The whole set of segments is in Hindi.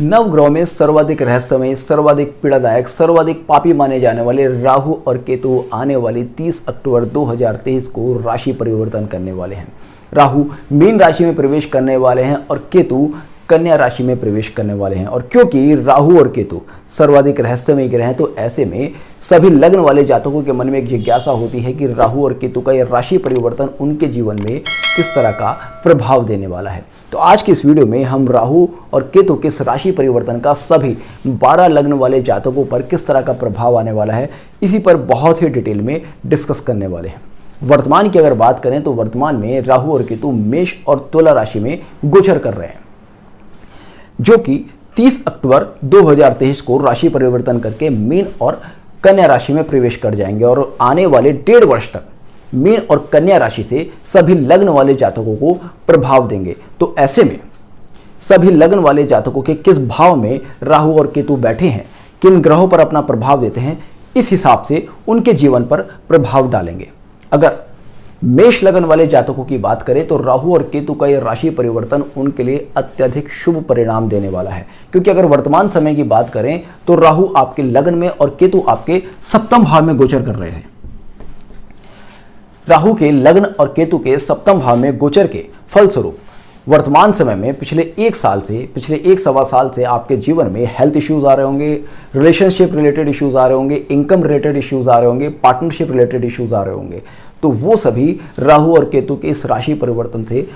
नवग्रहों में सर्वाधिक रहस्यमय, सर्वाधिक पीड़ादायक, सर्वाधिक पापी माने जाने वाले राहु और केतु आने वाली 30 अक्टूबर 2023 को राशि परिवर्तन करने वाले हैं। राहु मीन राशि में प्रवेश करने वाले हैं और केतु कन्या राशि में प्रवेश करने वाले हैं। और क्योंकि राहु और केतु सर्वाधिक रहस्यमय ग्रह हैं, तो ऐसे में सभी लग्न वाले जातकों के मन में एक जिज्ञासा होती है कि राहु और केतु का यह राशि परिवर्तन उनके जीवन में किस तरह का प्रभाव देने वाला है। तो आज की इस वीडियो में हम राहु और केतु के इस राशि परिवर्तन का सभी 12 लग्न वाले जातकों पर किस तरह का प्रभाव आने वाला है, इसी पर बहुत ही डिटेल में डिस्कस करने वाले हैं। वर्तमान की अगर बात करें तो वर्तमान में राहु और केतु मेष और तुला राशि में गोचर कर रहे हैं, जो कि 30 अक्टूबर 2023 को राशि परिवर्तन करके मीन और कन्या राशि में प्रवेश कर जाएंगे और आने वाले 1.5 वर्ष तक मीन और कन्या राशि से सभी लग्न वाले जातकों को प्रभाव देंगे। तो ऐसे में सभी लग्न वाले जातकों के किस भाव में राहु और केतु बैठे हैं, किन ग्रहों पर अपना प्रभाव देते हैं, इस हिसाब से उनके जीवन पर प्रभाव डालेंगे। अगर मेष लग्न वाले जातकों की बात करें तो राहु और केतु का यह राशि परिवर्तन उनके लिए अत्यधिक शुभ परिणाम देने वाला है, क्योंकि अगर वर्तमान समय की बात करें तो राहु आपके लग्न में और केतु आपके सप्तम भाव में गोचर कर रहे हैं। राहु के लग्न और केतु के सप्तम भाव में गोचर के फलस्वरूप वर्तमान समय में पिछले 1 साल से आपके जीवन में हेल्थ इश्यूज आ रहे होंगे, रिलेशनशिप रिलेटेड इश्यूज आ रहे होंगे, इनकम रिलेटेड इश्यूज आ रहे होंगे, पार्टनरशिप रिलेटेड इश्यूज आ रहे होंगे। तो वो सभी राहु और केतु के इस राशि परिवर्तन से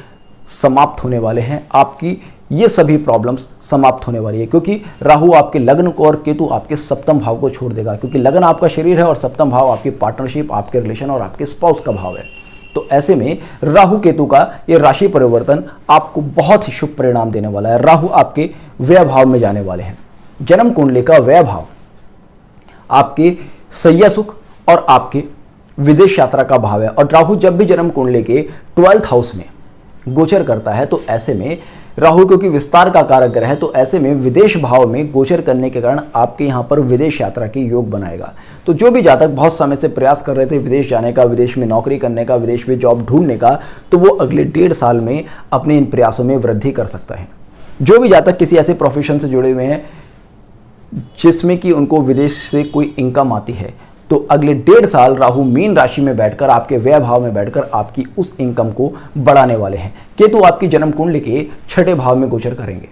समाप्त होने वाले हैं। आपकी ये सभी प्रॉब्लम्स समाप्त होने वाली है, क्योंकि राहु आपके लग्न को और केतु आपके सप्तम भाव को छोड़ देगा, क्योंकि लग्न आपका शरीर है और सप्तम भाव आपकी पार्टनरशिप, आपके रिलेशन और आपके स्पाउस का भाव है। तो ऐसे में राहु केतु का ये राशि परिवर्तन आपको बहुत ही शुभ परिणाम देने वाला है। राहु आपके व्यय भाव में जाने वाले हैं। जन्म कुंडली का व्यय भाव आपके सैया सुख और आपके विदेश यात्रा का भाव है, और राहु जब भी जन्म कुंडली के 12th हाउस में गोचर करता है तो ऐसे में राहु क्योंकि विस्तार का कारक ग्रह है, तो ऐसे में विदेश भाव में गोचर करने के कारण आपके यहाँ पर विदेश यात्रा के योग बनाएगा। तो जो भी जातक बहुत समय से प्रयास कर रहे थे विदेश जाने का, विदेश में नौकरी करने का, विदेश में जॉब ढूंढने का, तो वो अगले 1.5 साल में अपने इन प्रयासों में वृद्धि कर सकता है। जो भी जातक किसी ऐसे प्रोफेशन से जुड़े हुए हैं जिसमें कि उनको विदेश से कोई इनकम आती है, तो अगले 1.5 साल राहु मीन राशि में बैठकर आपके व्यय भाव में बैठकर आपकी उस इनकम को बढ़ाने वाले हैं। केतु आपकी जन्म कुंडली के 6ठे भाव में गोचर करेंगे।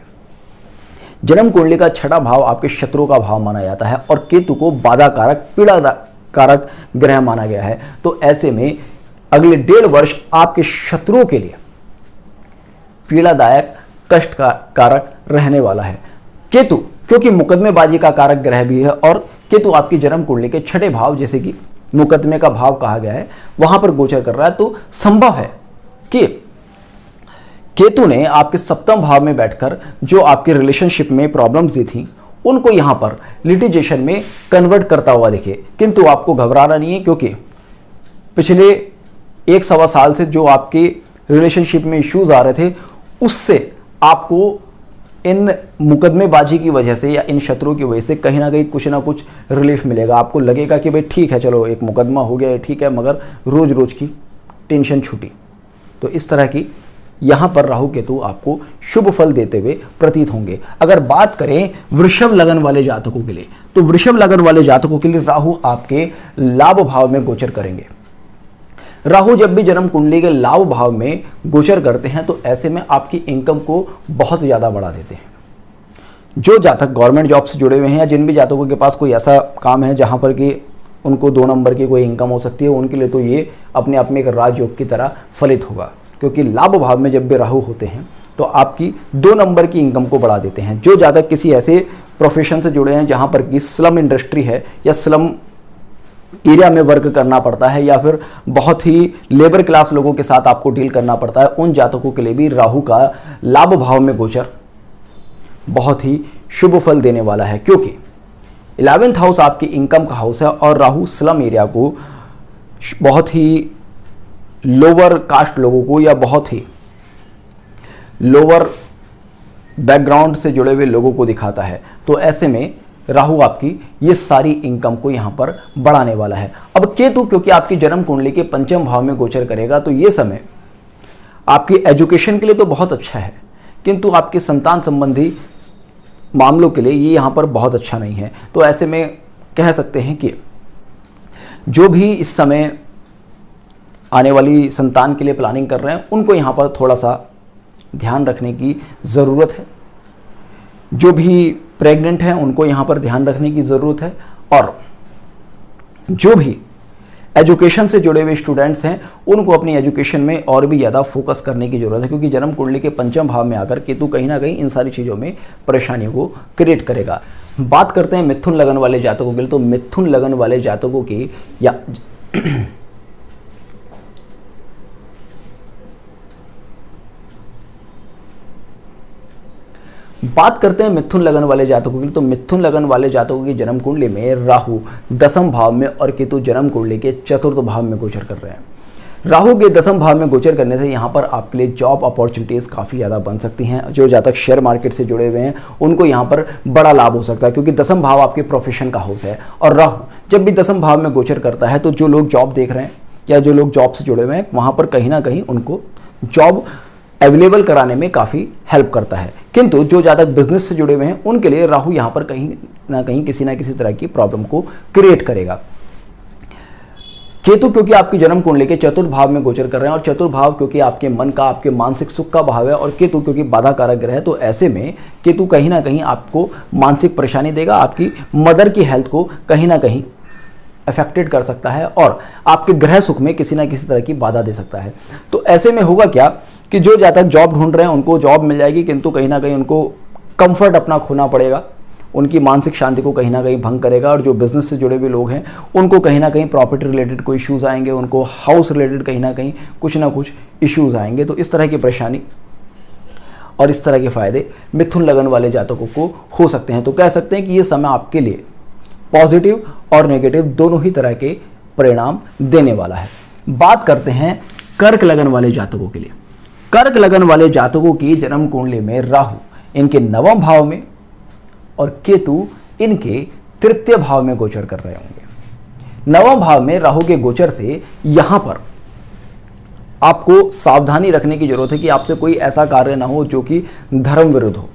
जन्म कुंडली का 6ठा भाव आपके शत्रु का भाव माना जाता है और केतु को बाधा कारक, पीड़ा कारक ग्रह माना गया है। तो ऐसे में अगले 1.5 वर्ष आपके शत्रुओं के लिए पीड़ादायक, कष्ट का कारक रहने वाला है। केतु क्योंकि मुकदमेबाजी का कारक ग्रह भी है और केतु आपकी जन्म कुंडली के 6ठे भाव, जैसे कि मुकदमे का भाव कहा गया है, वहां पर गोचर कर रहा है। तो संभव है कि केतु ने आपके सप्तम भाव में बैठकर जो आपके रिलेशनशिप में प्रॉब्लम्स दी थी उनको यहां पर लिटिगेशन में कन्वर्ट करता हुआ दिखे। किंतु आपको घबराना नहीं है, क्योंकि पिछले 1 साल से जो आपके रिलेशनशिप में इश्यूज आ रहे थे उससे आपको इन मुकदमेबाजी की वजह से या इन शत्रुओं की वजह से कहीं ना कहीं कुछ ना कुछ रिलीफ मिलेगा। आपको लगेगा कि भाई ठीक है, चलो एक मुकदमा हो गया, ठीक है, मगर रोज रोज की टेंशन छूटी। तो इस तरह की यहाँ पर राहु केतु आपको शुभ फल देते हुए प्रतीत होंगे। अगर बात करें वृषभ लगन वाले जातकों के लिए, तो वृषभ लगन वाले जातकों के लिए राहु आपके लाभ भाव में गोचर करेंगे। राहु जब भी जन्म कुंडली के लाभ भाव में गोचर करते हैं तो ऐसे में आपकी इनकम को बहुत ज़्यादा बढ़ा देते हैं। जो जातक गवर्नमेंट जॉब से जुड़े हुए हैं या जिन भी जातकों के पास कोई ऐसा काम है जहां पर कि उनको 2 नंबर की कोई इनकम हो सकती है, उनके लिए तो ये अपने आप में एक राजयोग की तरह फलित होगा, क्योंकि लाभ भाव में जब भी राहु होते हैं तो आपकी 2 नंबर की इनकम को बढ़ा देते हैं। जो जातक किसी ऐसे प्रोफेशन से जुड़े हैं जहाँ पर कि स्लम इंडस्ट्री है या स्लम एरिया में वर्क करना पड़ता है या फिर बहुत ही लेबर क्लास लोगों के साथ आपको डील करना पड़ता है, उन जातकों के लिए भी राहु का लाभ भाव में गोचर बहुत ही शुभ फल देने वाला है, क्योंकि 11th हाउस आपकी इनकम का हाउस है और राहु स्लम एरिया को बहुत ही लोअर कास्ट लोगों को या बहुत ही लोअर बैकग्राउंड से जुड़े हुए लोगों को दिखाता है। तो ऐसे में राहु आपकी ये सारी इनकम को यहाँ पर बढ़ाने वाला है। अब केतु क्योंकि आपकी जन्म कुंडली के 5वें भाव में गोचर करेगा, तो ये समय आपकी एजुकेशन के लिए तो बहुत अच्छा है, किंतु आपके संतान संबंधी मामलों के लिए ये यहाँ पर बहुत अच्छा नहीं है। तो ऐसे में कह सकते हैं कि जो भी इस समय आने वाली संतान के लिए प्लानिंग कर रहे हैं उनको यहाँ पर थोड़ा सा ध्यान रखने की ज़रूरत है। जो भी प्रेग्नेंट हैं उनको यहाँ पर ध्यान रखने की ज़रूरत है, और जो भी एजुकेशन से जुड़े हुए स्टूडेंट्स हैं उनको अपनी एजुकेशन में और भी ज़्यादा फोकस करने की ज़रूरत है, क्योंकि जन्म कुंडली के पंचम भाव में आकर केतु कहीं ना कहीं इन सारी चीज़ों में परेशानियों को क्रिएट करेगा। बात करते हैं मिथुन लगन वाले जातकों के लिए। तो मिथुन लगन वाले जातकों की या बात करते हैं मिथुन लगन वाले जातकों की। तो मिथुन लगन वाले जातकों की जन्म कुंडली में राहु दसम भाव में और केतु जन्म कुंडली के चतुर्थ भाव में गोचर कर रहे हैं। राहु के दसम भाव में गोचर करने से यहाँ पर आपके लिए जॉब अपॉर्चुनिटीज़ काफ़ी ज़्यादा बन सकती हैं। जो जातक शेयर मार्केट से जुड़े हुए हैं उनको यहाँ पर बड़ा लाभ हो सकता है, क्योंकि दसम भाव आपके प्रोफेशन का हाउस है, और राहु जब भी दसम भाव में गोचर करता है तो जो लोग जॉब देख रहे हैं या जो लोग जॉब से जुड़े हुए हैं वहाँ पर कहीं ना कहीं उनको जॉब अवेलेबल कराने में काफ़ी हेल्प करता है। किंतु जो जातक बिजनेस से जुड़े हुए हैं उनके लिए राहु यहाँ पर कहीं ना कहीं किसी ना किसी तरह की प्रॉब्लम को क्रिएट करेगा। केतु क्योंकि आपकी जन्म कुंडली के चतुर्थ भाव में गोचर कर रहे हैं, और चतुर्थ भाव क्योंकि आपके मन का, आपके मानसिक सुख का भाव है, और केतु क्योंकि बाधा कारक ग्रह है, तो ऐसे में केतु कहीं ना कहीं आपको मानसिक परेशानी देगा, आपकी मदर की हेल्थ को कहीं ना कहीं अफेक्टेड कर सकता है, और आपके ग्रह सुख में किसी ना किसी तरह की बाधा दे सकता है। तो ऐसे में होगा क्या कि जो जातक जॉब ढूंढ रहे हैं उनको जॉब मिल जाएगी, किंतु कहीं ना कहीं उनको कंफर्ट अपना खोना पड़ेगा, उनकी मानसिक शांति को कहीं ना कहीं भंग करेगा। और जो बिजनेस से जुड़े हुए लोग हैं उनको कहीं ना कहीं प्रॉपर्टी रिलेटेड कोई इश्यूज़ आएंगे, उनको हाउस रिलेटेड कहीं ना कुछ इश्यूज़ आएंगे। तो इस तरह की परेशानी और इस तरह के फ़ायदे मिथुन लगन वाले जातकों को हो सकते हैं। तो कह सकते हैं कि ये समय आपके लिए पॉजिटिव और नेगेटिव दोनों ही तरह के परिणाम देने वाला है। बात करते हैं कर्क लगन वाले जातकों के लिए। कर्क लगन वाले जातकों की जन्म कुंडली में राहु इनके नवम भाव में और केतु इनके तृतीय भाव में गोचर कर रहे होंगे। नवम भाव में राहु के गोचर से यहां पर आपको सावधानी रखने की जरूरत है कि आपसे कोई ऐसा कार्य ना हो जो कि धर्म विरुद्ध हो।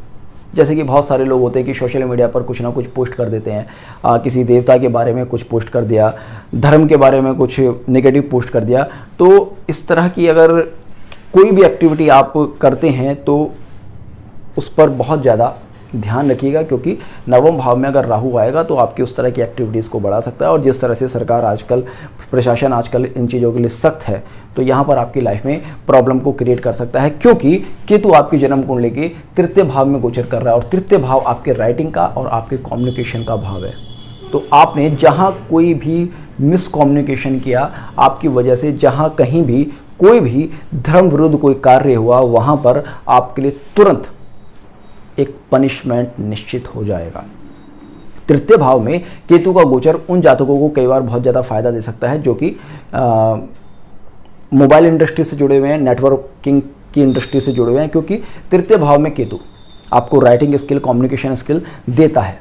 जैसे कि बहुत सारे लोग होते हैं कि सोशल मीडिया पर कुछ ना कुछ पोस्ट कर देते हैं, किसी देवता के बारे में कुछ पोस्ट कर दिया, धर्म के बारे में कुछ नेगेटिव पोस्ट कर दिया। तो इस तरह की अगर कोई भी एक्टिविटी आप करते हैं तो उस पर बहुत ज़्यादा ध्यान रखिएगा, क्योंकि नवम भाव में अगर राहु आएगा तो आपकी उस तरह की एक्टिविटीज़ को बढ़ा सकता है। और जिस तरह से सरकार आजकल, प्रशासन आजकल इन चीज़ों के लिए सख्त है, तो यहाँ पर आपकी लाइफ में प्रॉब्लम को क्रिएट कर सकता है, क्योंकि केतु आपकी जन्म कुंडली के तृतीय भाव में गोचर कर रहा है, और तृतीय भाव आपके राइटिंग का और आपके कम्युनिकेशन का भाव है। तो आपने जहाँ कोई भी मिसकम्युनिकेशन किया, आपकी वजह से जहाँ कहीं भी कोई भी धर्म विरुद्ध कोई कार्य हुआ, वहाँ पर आपके लिए तुरंत एक पनिशमेंट निश्चित हो जाएगा। तृतीय भाव में केतु का गोचर उन जातकों को कई बार बहुत ज़्यादा फायदा दे सकता है जो कि मोबाइल इंडस्ट्री से जुड़े हुए हैं, नेटवर्किंग की इंडस्ट्री से जुड़े हुए हैं, क्योंकि तृतीय भाव में केतु आपको राइटिंग स्किल, कम्युनिकेशन स्किल देता है।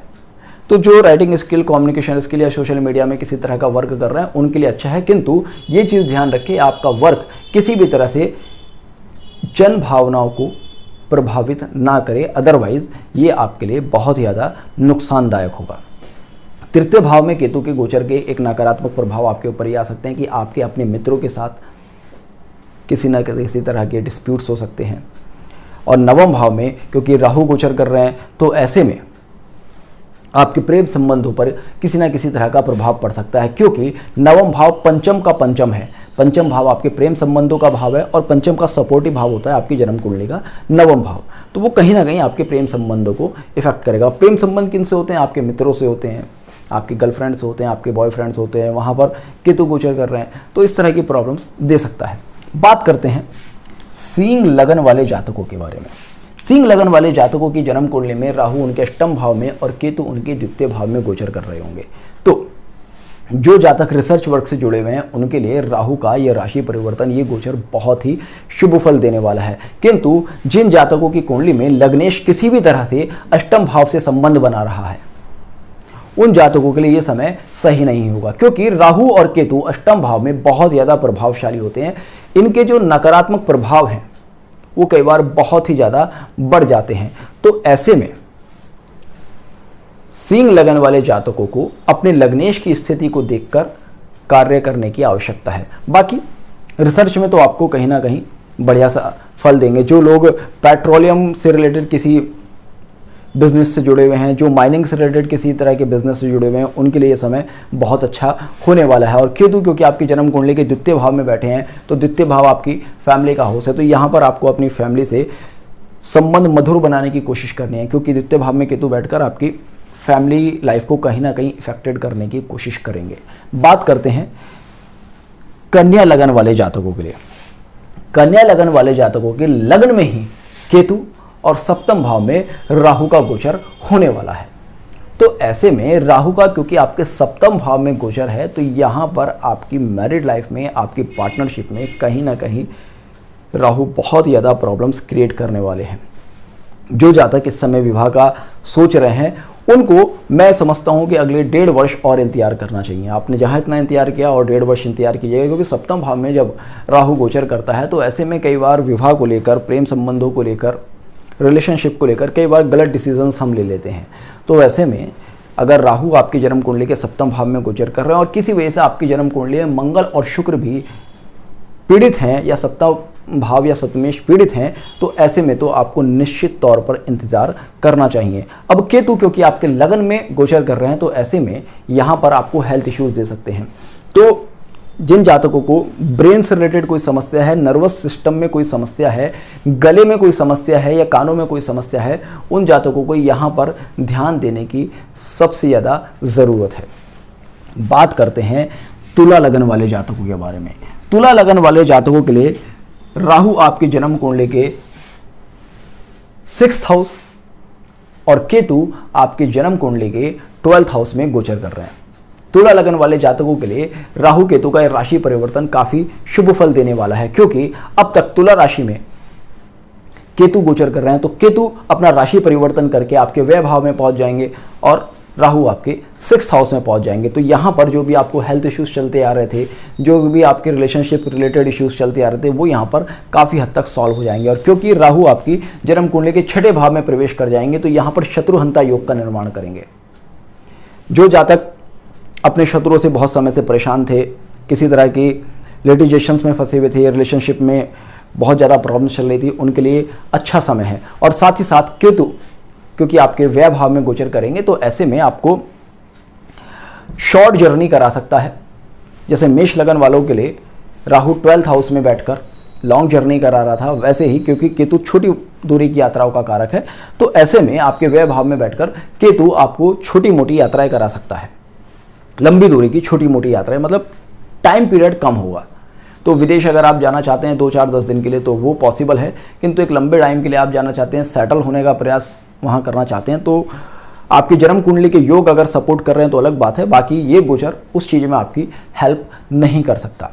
तो जो राइटिंग स्किल, कम्युनिकेशन स्किल या सोशल मीडिया में किसी तरह का वर्क कर रहे हैं उनके लिए अच्छा है, किंतु ये चीज़ ध्यान रखें आपका वर्क किसी भी तरह से जन भावनाओं को प्रभावित ना करे, अदरवाइज ये आपके लिए बहुत ही ज़्यादा नुकसानदायक होगा। तृतीय भाव में केतु के गोचर के एक नकारात्मक प्रभाव आपके ऊपर ये आ सकते हैं कि आपके अपने मित्रों के साथ किसी न किसी तरह के डिस्प्यूट्स हो सकते हैं। और नवम भाव में क्योंकि राहु गोचर कर रहे हैं, तो ऐसे में आपके प्रेम संबंधों पर किसी न किसी तरह का प्रभाव पड़ सकता है, क्योंकि नवम भाव पंचम का पंचम है। पंचम भाव आपके प्रेम संबंधों का भाव है, और पंचम का सपोर्टिव भाव होता है आपकी जन्म कुंडली का नवम भाव। तो वो कहीं ना कहीं आपके प्रेम संबंधों को इफेक्ट करेगा। प्रेम संबंध किन से होते हैं? आपके मित्रों से होते हैं, आपके गर्लफ्रेंड्स होते हैं, आपके बॉयफ्रेंड्स होते हैं, वहाँ पर केतु गोचर कर रहे हैं, तो इस तरह की प्रॉब्लम्स दे सकता है। बात करते हैं सिंह लगन वाले जातकों के बारे में। सिंह लगन वाले जातकों की जन्म कुंडली में राहु उनके अष्टम भाव में और केतु उनके द्वितीय भाव में गोचर कर रहे होंगे। तो जो जातक रिसर्च वर्क से जुड़े हुए हैं उनके लिए राहु का यह राशि परिवर्तन, ये गोचर बहुत ही शुभ फल देने वाला है। किंतु जिन जातकों की कुंडली में लग्नेश किसी भी तरह से अष्टम भाव से संबंध बना रहा है, उन जातकों के लिए यह समय सही नहीं होगा, क्योंकि राहु और केतु अष्टम भाव में बहुत ज़्यादा प्रभावशाली होते हैं। इनके जो नकारात्मक प्रभाव हैं वो कई बार बहुत ही ज़्यादा बढ़ जाते हैं। तो ऐसे में सिंह लगन वाले जातकों को अपने लग्नेश की स्थिति को देखकर कार्य करने की आवश्यकता है। बाकी रिसर्च में तो आपको कहीं ना कहीं बढ़िया सा फल देंगे। जो लोग पेट्रोलियम से रिलेटेड किसी बिजनेस से जुड़े हुए हैं, जो माइनिंग से रिलेटेड किसी तरह के बिजनेस से जुड़े हुए हैं, उनके लिए ये समय बहुत अच्छा होने वाला है। और केतु क्योंकि आपकी जन्म कुंडली के द्वितीय भाव में बैठे हैं, तो द्वितीय भाव आपकी फैमिली का हाउस है, तो यहाँ पर आपको अपनी फैमिली से संबंध मधुर बनाने की कोशिश करनी है, क्योंकि द्वितीय भाव में केतु बैठकर आपकी फैमिली लाइफ को कहीं ना कहीं इफेक्टेड करने की कोशिश करेंगे। बात करते हैं कन्या लगन वाले जातकों के लिए। कन्या लगन वाले जातकों के लग्न में ही केतु और सप्तम भाव में राहु का गोचर होने वाला है। तो ऐसे में राहु का क्योंकि आपके सप्तम भाव में गोचर है, तो यहाँ पर आपकी मैरिड लाइफ में, आपकी पार्टनरशिप में कहीं ना कहीं राहु बहुत ज़्यादा प्रॉब्लम्स क्रिएट करने वाले हैं। जो जातक इस समय विवाह का सोच रहे हैं, उनको मैं समझता हूं कि अगले 1.5 वर्ष और इंतजार करना चाहिए। आपने जहां इतना इंतजार किया और 1.5 वर्ष इंतजार कीजिएगा, क्योंकि सप्तम भाव में जब राहु गोचर करता है तो ऐसे में कई बार विवाह को लेकर, प्रेम संबंधों को लेकर, रिलेशनशिप को लेकर कई बार गलत डिसीजंस हम ले लेते हैं। तो ऐसे में अगर राहु आपकी जन्म कुंडली के सप्तम भाव में गोचर कर रहे हैं और किसी वजह से आपकी जन्म कुंडली में मंगल और शुक्र भी पीड़ित हैं या सप्तम भाव या सप्तमेश पीड़ित हैं, तो ऐसे में तो आपको निश्चित तौर पर इंतजार करना चाहिए। अब केतु क्योंकि आपके लगन में गोचर कर रहे हैं, तो ऐसे में यहाँ पर आपको हेल्थ इश्यूज दे सकते हैं। तो जिन जातकों को ब्रेन से रिलेटेड कोई समस्या है, नर्वस सिस्टम में कोई समस्या है, गले में कोई समस्या है या कानों में कोई समस्या है, उन जातकों को यहाँ पर ध्यान देने की सबसे ज़्यादा ज़रूरत है। बात करते हैं तुला लगन वाले जातकों के बारे में। तुला लगन वाले जातकों के लिए राहु आपके जन्म कुंडली के 6th हाउस और केतु आपके जन्म कुंडली के 12th हाउस में गोचर कर रहे हैं। तुला लगन वाले जातकों के लिए राहु केतु का राशि परिवर्तन काफी शुभ फल देने वाला है, क्योंकि अब तक तुला राशि में केतु गोचर कर रहे हैं, तो केतु अपना राशि परिवर्तन करके आपके व्यय भाव में पहुंच जाएंगे और राहु आपके 6th हाउस में पहुंच जाएंगे। तो यहाँ पर जो भी आपको हेल्थ इश्यूज चलते आ रहे थे, जो भी आपके रिलेशनशिप रिलेटेड इश्यूज चलते आ रहे थे, वो यहाँ पर काफ़ी हद तक सॉल्व हो जाएंगे। और क्योंकि राहु आपकी जन्म कुंडली के 6ठे भाव में प्रवेश कर जाएंगे, तो यहाँ पर शत्रुहंता योग का निर्माण करेंगे। जो जातक अपने शत्रुओं से बहुत समय से परेशान थे, किसी तरह की लिटिगेशंस में फंसे हुए थे, रिलेशनशिप में बहुत ज़्यादा प्रॉब्लम चल रही थी, उनके लिए अच्छा समय है। और साथ ही साथ केतु क्योंकि आपके व्यय भाव में गोचर करेंगे, तो ऐसे में आपको शॉर्ट जर्नी करा सकता है। जैसे मेष लगन वालों के लिए राहु 12th हाउस में बैठकर लॉन्ग जर्नी करा रहा था, वैसे ही क्योंकि केतु छोटी दूरी की यात्राओं का कारक है, तो ऐसे में आपके व्यय भाव में बैठकर केतु आपको छोटी मोटी यात्राएं करा सकता है। लंबी दूरी की छोटी मोटी यात्राएं, मतलब टाइम पीरियड कम होगा। तो विदेश अगर आप जाना चाहते हैं 2, 4, 10 दिन के लिए, तो वो पॉसिबल है, किंतु एक लंबे टाइम के लिए आप जाना चाहते हैं, सेटल होने का प्रयास वहाँ करना चाहते हैं, तो आपकी जन्म कुंडली के योग अगर सपोर्ट कर रहे हैं तो अलग बात है। बाकी ये गोचर उस चीज़ में आपकी हेल्प नहीं कर सकता।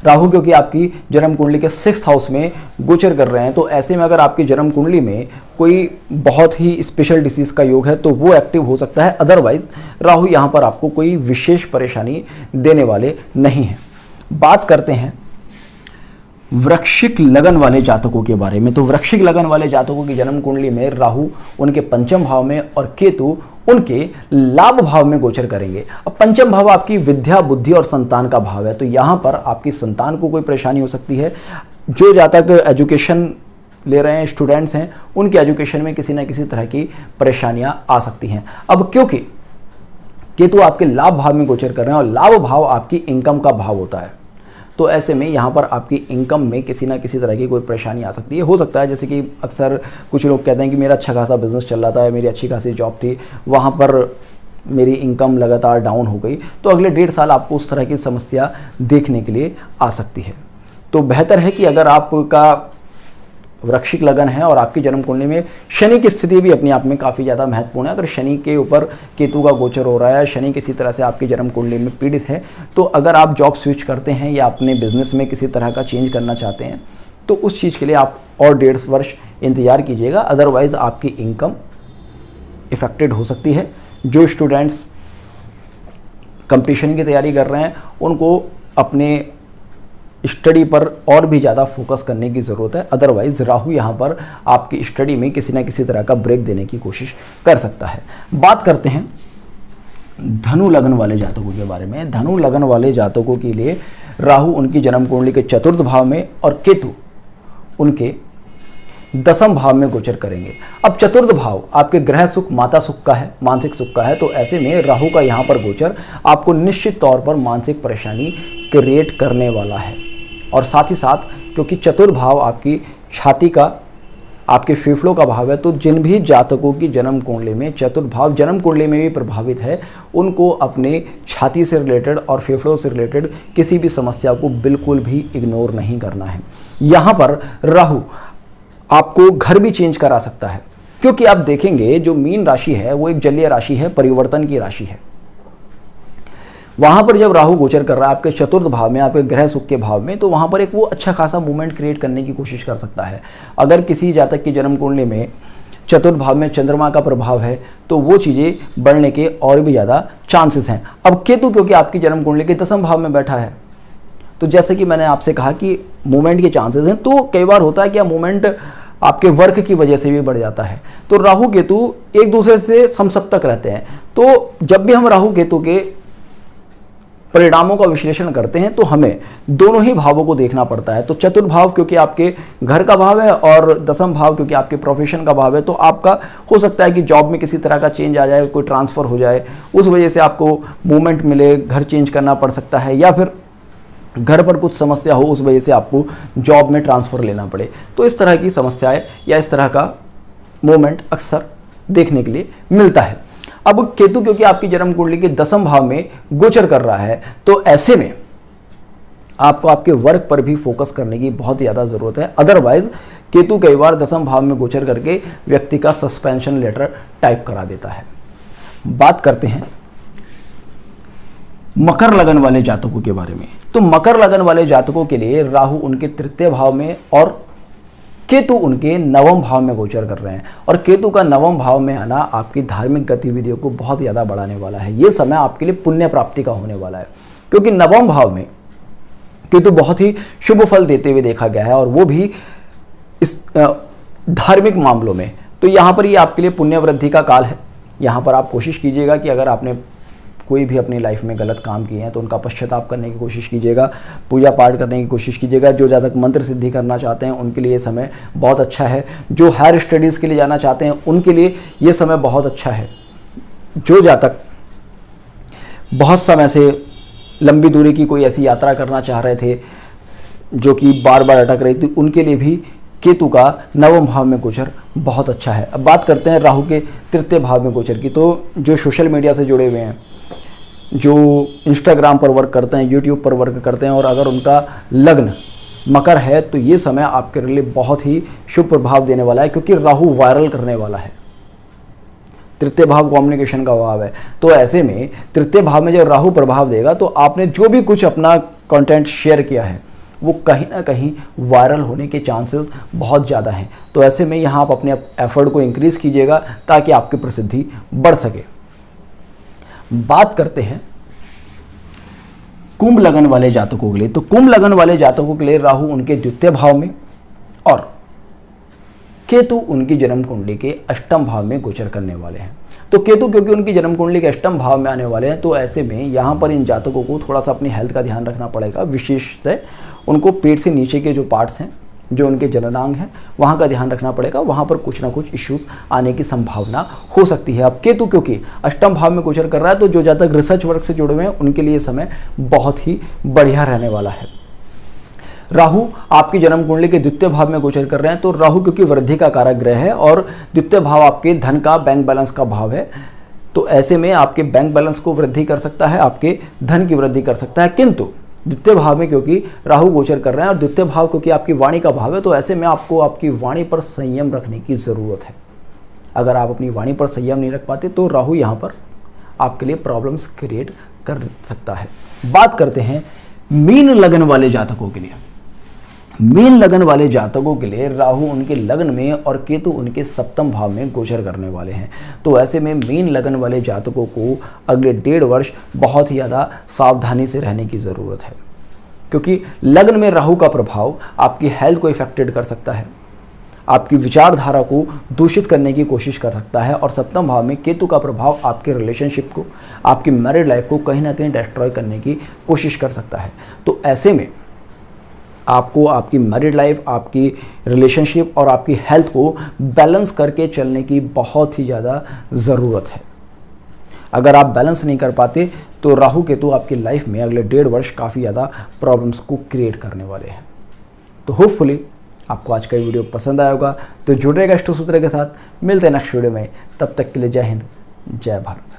राहु क्योंकि आपकी जन्म कुंडली के 6th हाउस में गोचर कर रहे हैं, तो ऐसे में अगर आपकी जन्म कुंडली में कोई बहुत ही स्पेशल डिसीज का योग है तो वो एक्टिव हो सकता है। अदरवाइज राहु यहाँ पर आपको कोई विशेष परेशानी देने वाले नहीं हैं। बात करते हैं वृश्चिक लगन वाले जातकों के बारे में। तो वृश्चिक लगन वाले जातकों की जन्म कुंडली में राहु उनके पंचम भाव में और केतु उनके लाभ भाव में गोचर करेंगे। अब पंचम भाव आपकी विद्या, बुद्धि और संतान का भाव है, तो यहाँ पर आपकी संतान को कोई परेशानी हो सकती है। जो जातक एजुकेशन ले रहे हैं, स्टूडेंट्स हैं, उनके एजुकेशन में किसी न किसी तरह की परेशानियां आ सकती हैं। अब क्योंकि केतु आपके लाभ भाव में गोचर कर रहे हैं और लाभ भाव आपकी इनकम का भाव होता है, तो ऐसे में यहाँ पर आपकी इनकम में किसी ना किसी तरह की कोई परेशानी आ सकती है। हो सकता है जैसे कि अक्सर कुछ लोग कहते हैं कि मेरा अच्छा खासा बिजनेस चल रहा था, मेरी अच्छी खासी जॉब थी, वहाँ पर मेरी इनकम लगातार डाउन हो गई, तो अगले 1.5 साल आपको उस तरह की समस्या देखने के लिए आ सकती है। तो बेहतर है कि अगर आपका वृश्चिक लगन है और आपकी जन्म कुंडली में शनि की स्थिति भी अपने आप में काफ़ी ज़्यादा महत्वपूर्ण है। अगर शनि के ऊपर केतु का गोचर हो रहा है, शनि किसी तरह से आपकी जन्म कुंडली में पीड़ित है, तो अगर आप जॉब स्विच करते हैं या अपने बिजनेस में किसी तरह का चेंज करना चाहते हैं, तो उस चीज़ के लिए आप और 1.5 वर्ष इंतजार कीजिएगा। अदरवाइज़ आपकी इनकम इफेक्टेड हो सकती है। जो स्टूडेंट्स कंपटीशन की तैयारी कर रहे हैं, उनको अपने स्टडी पर और भी ज़्यादा फोकस करने की ज़रूरत है। अदरवाइज़ राहु यहाँ पर आपकी स्टडी में किसी न किसी तरह का ब्रेक देने की कोशिश कर सकता है। बात करते हैं धनु लग्न वाले जातकों के बारे में। धनु लग्न वाले जातकों के लिए राहु उनकी जन्म कुंडली के चतुर्थ भाव में और केतु उनके दसम भाव में गोचर करेंगे। अब चतुर्थ भाव आपके ग्रह सुख, माता सुख का है, मानसिक सुख का है, तो ऐसे में राहु का यहाँ पर गोचर आपको निश्चित तौर पर मानसिक परेशानी क्रिएट करने वाला है। और साथ ही साथ क्योंकि चतुर्थ भाव आपकी छाती का, आपके फेफड़ों का भाव है, तो जिन भी जातकों की जन्म कुंडली में चतुर्थ भाव जन्म कुंडली में भी प्रभावित है, उनको अपने छाती से रिलेटेड और फेफड़ों से रिलेटेड किसी भी समस्या को बिल्कुल भी इग्नोर नहीं करना है। यहाँ पर राहु आपको घर भी चेंज करा सकता है, क्योंकि आप देखेंगे जो मीन राशि है वो एक जलीय राशि है, परिवर्तन की राशि है। वहां पर जब राहु गोचर कर रहा है आपके चतुर्थ भाव में, आपके ग्रह सुख के भाव में, तो वहां पर एक वो अच्छा खासा मूवमेंट क्रिएट करने की कोशिश कर सकता है। अगर किसी जातक की जन्म कुंडली में चतुर्थ भाव में चंद्रमा का प्रभाव है तो वो चीज़ें बढ़ने के और भी ज़्यादा चांसेस हैं। अब केतु क्योंकि आपकी जन्म कुंडली के दसम भाव में बैठा है, तो जैसे कि मैंने आपसे कहा कि मूवमेंट के चांसेस हैं, तो कई बार होता है कि मूवमेंट आपके वर्क की वजह से भी बढ़ जाता है। तो राहु केतु एक दूसरे से समसप्तक रहते हैं, तो जब भी हम राहु केतु के परिणामों का विश्लेषण करते हैं तो हमें दोनों ही भावों को देखना पड़ता है। तो चतुर्थ भाव क्योंकि आपके घर का भाव है और दसम भाव क्योंकि आपके प्रोफेशन का भाव है, तो आपका हो सकता है कि जॉब में किसी तरह का चेंज आ जाए, कोई ट्रांसफ़र हो जाए, उस वजह से आपको मूवमेंट मिले, घर चेंज करना पड़ सकता है, या फिर घर पर कुछ समस्या हो उस वजह से आपको जॉब में ट्रांसफ़र लेना पड़े। तो इस तरह की समस्याएं या इस तरह का मूवमेंट अक्सर देखने के लिए मिलता है। अब केतु क्योंकि आपकी जन्म कुंडली के दसम भाव में गोचर कर रहा है, तो ऐसे में आपको आपके वर्क पर भी फोकस करने की बहुत ज़्यादा ज़रूरत है। अदरवाइज केतु कई बार दसम भाव में गोचर करके व्यक्ति का सस्पेंशन लेटर टाइप करा देता है। बात करते हैं मकर लगन वाले जातकों के बारे में। तो मकर लगन वाले जातकों के लिए राहु उनके तृतीय भाव में और केतु उनके नवम भाव में गोचर कर रहे हैं। और केतु का नवम भाव में आना आपकी धार्मिक गतिविधियों को बहुत ज़्यादा बढ़ाने वाला है। ये समय आपके लिए पुण्य प्राप्ति का होने वाला है, क्योंकि नवम भाव में केतु बहुत ही शुभ फल देते हुए देखा गया है, और वो भी इस धार्मिक मामलों में। तो यहाँ पर ये आपके लिए पुण्य वृद्धि का काल है। यहाँ पर आप कोशिश कीजिएगा कि अगर आपने कोई भी अपनी लाइफ में गलत काम किए हैं तो उनका पश्चाताप करने की कोशिश कीजिएगा, पूजा पाठ करने की कोशिश कीजिएगा। जो जातक मंत्र सिद्धि करना चाहते हैं उनके लिए ये समय बहुत अच्छा है। जो हायर स्टडीज़ के लिए जाना चाहते हैं उनके लिए ये समय बहुत अच्छा है। जो जातक बहुत समय से लंबी दूरी की कोई ऐसी यात्रा करना चाह रहे थे जो कि बार बार अटक रही थी, उनके लिए भी केतु का नवम भाव में गोचर बहुत अच्छा है। अब बात करते हैं राहु के तृतीय भाव में गोचर की। तो जो सोशल मीडिया से जुड़े हुए हैं, जो इंस्टाग्राम पर वर्क करते हैं, यूट्यूब पर वर्क करते हैं, और अगर उनका लग्न मकर है तो ये समय आपके लिए बहुत ही शुभ प्रभाव देने वाला है, क्योंकि राहु वायरल करने वाला है। तृतीय भाव कम्युनिकेशन का भाव है, तो ऐसे में तृतीय भाव में जब राहु प्रभाव देगा तो आपने जो भी कुछ अपना कंटेंट शेयर किया है वो कहीं ना कहीं वायरल होने के चांसेस बहुत ज़्यादा हैं। तो ऐसे में यहाँ आप अपने एफर्ट को इंक्रीज़ कीजिएगा ताकि आपकी प्रसिद्धि बढ़ सके। बात करते हैं कुंभ लगन वाले जातकों के लिए। तो कुंभ लगन वाले जातकों के लिए राहु उनके द्वितीय भाव में और केतु उनकी जन्म कुंडली के अष्टम भाव में गोचर करने वाले हैं। तो केतु क्योंकि उनकी जन्म कुंडली के अष्टम भाव में आने वाले हैं, तो ऐसे में यहाँ पर इन जातकों को थोड़ा सा अपनी हेल्थ का ध्यान रखना पड़ेगा। विशेष से उनको पेट से नीचे के जो पार्ट्स हैं, जो उनके जननांग हैं, वहाँ का ध्यान रखना पड़ेगा। वहाँ पर कुछ ना कुछ इश्यूज आने की संभावना हो सकती है। अब केतु क्योंकि अष्टम भाव में गोचर कर रहा है, तो जो जातक रिसर्च वर्क से जुड़े हुए हैं उनके लिए समय बहुत ही बढ़िया रहने वाला है। राहु आपकी जन्म कुंडली के द्वितीय भाव में गोचर कर रहे हैं, तो राहु क्योंकि वृद्धि का कारक ग्रह है और द्वितीय भाव आपके धन का, बैंक बैलेंस का भाव है, तो ऐसे में आपके बैंक बैलेंस को वृद्धि कर सकता है, आपके धन की वृद्धि कर सकता है। किंतु द्वितीय भाव में क्योंकि राहु गोचर कर रहे हैं और द्वितीय भाव क्योंकि आपकी वाणी का भाव है, तो ऐसे में आपको आपकी वाणी पर संयम रखने की ज़रूरत है। अगर आप अपनी वाणी पर संयम नहीं रख पाते तो राहु यहाँ पर आपके लिए प्रॉब्लम्स क्रिएट कर सकता है। बात करते हैं मीन लगन वाले जातकों के लिए। मीन लगन वाले जातकों के लिए राहु उनके लगन में और केतु उनके सप्तम भाव में गोचर करने वाले हैं। तो ऐसे में मीन लगन वाले जातकों को अगले 1.5 वर्ष बहुत ही ज़्यादा सावधानी से रहने की ज़रूरत है, क्योंकि लग्न में राहु का प्रभाव आपकी हेल्थ को इफेक्टेड कर सकता है, आपकी विचारधारा को दूषित करने की कोशिश कर सकता है, और सप्तम भाव में केतु का प्रभाव आपके रिलेशनशिप को, आपकी मैरिड लाइफ को कहीं ना कहीं डिस्ट्रॉय करने की कोशिश कर सकता है। तो ऐसे में आपको आपकी मैरिड लाइफ, आपकी रिलेशनशिप और आपकी हेल्थ को बैलेंस करके चलने की बहुत ही ज़्यादा ज़रूरत है। अगर आप बैलेंस नहीं कर पाते तो राहु केतु आपकी लाइफ में अगले 1.5 वर्ष काफ़ी ज़्यादा प्रॉब्लम्स को क्रिएट करने वाले हैं। तो होपफुली आपको आज का वीडियो पसंद आया होगा। तो जुड़ रहेगा अष्टसूत्र के साथ, मिलते हैं नेक्स्ट वीडियो में। तब तक के लिए जय हिंद, जय भारत।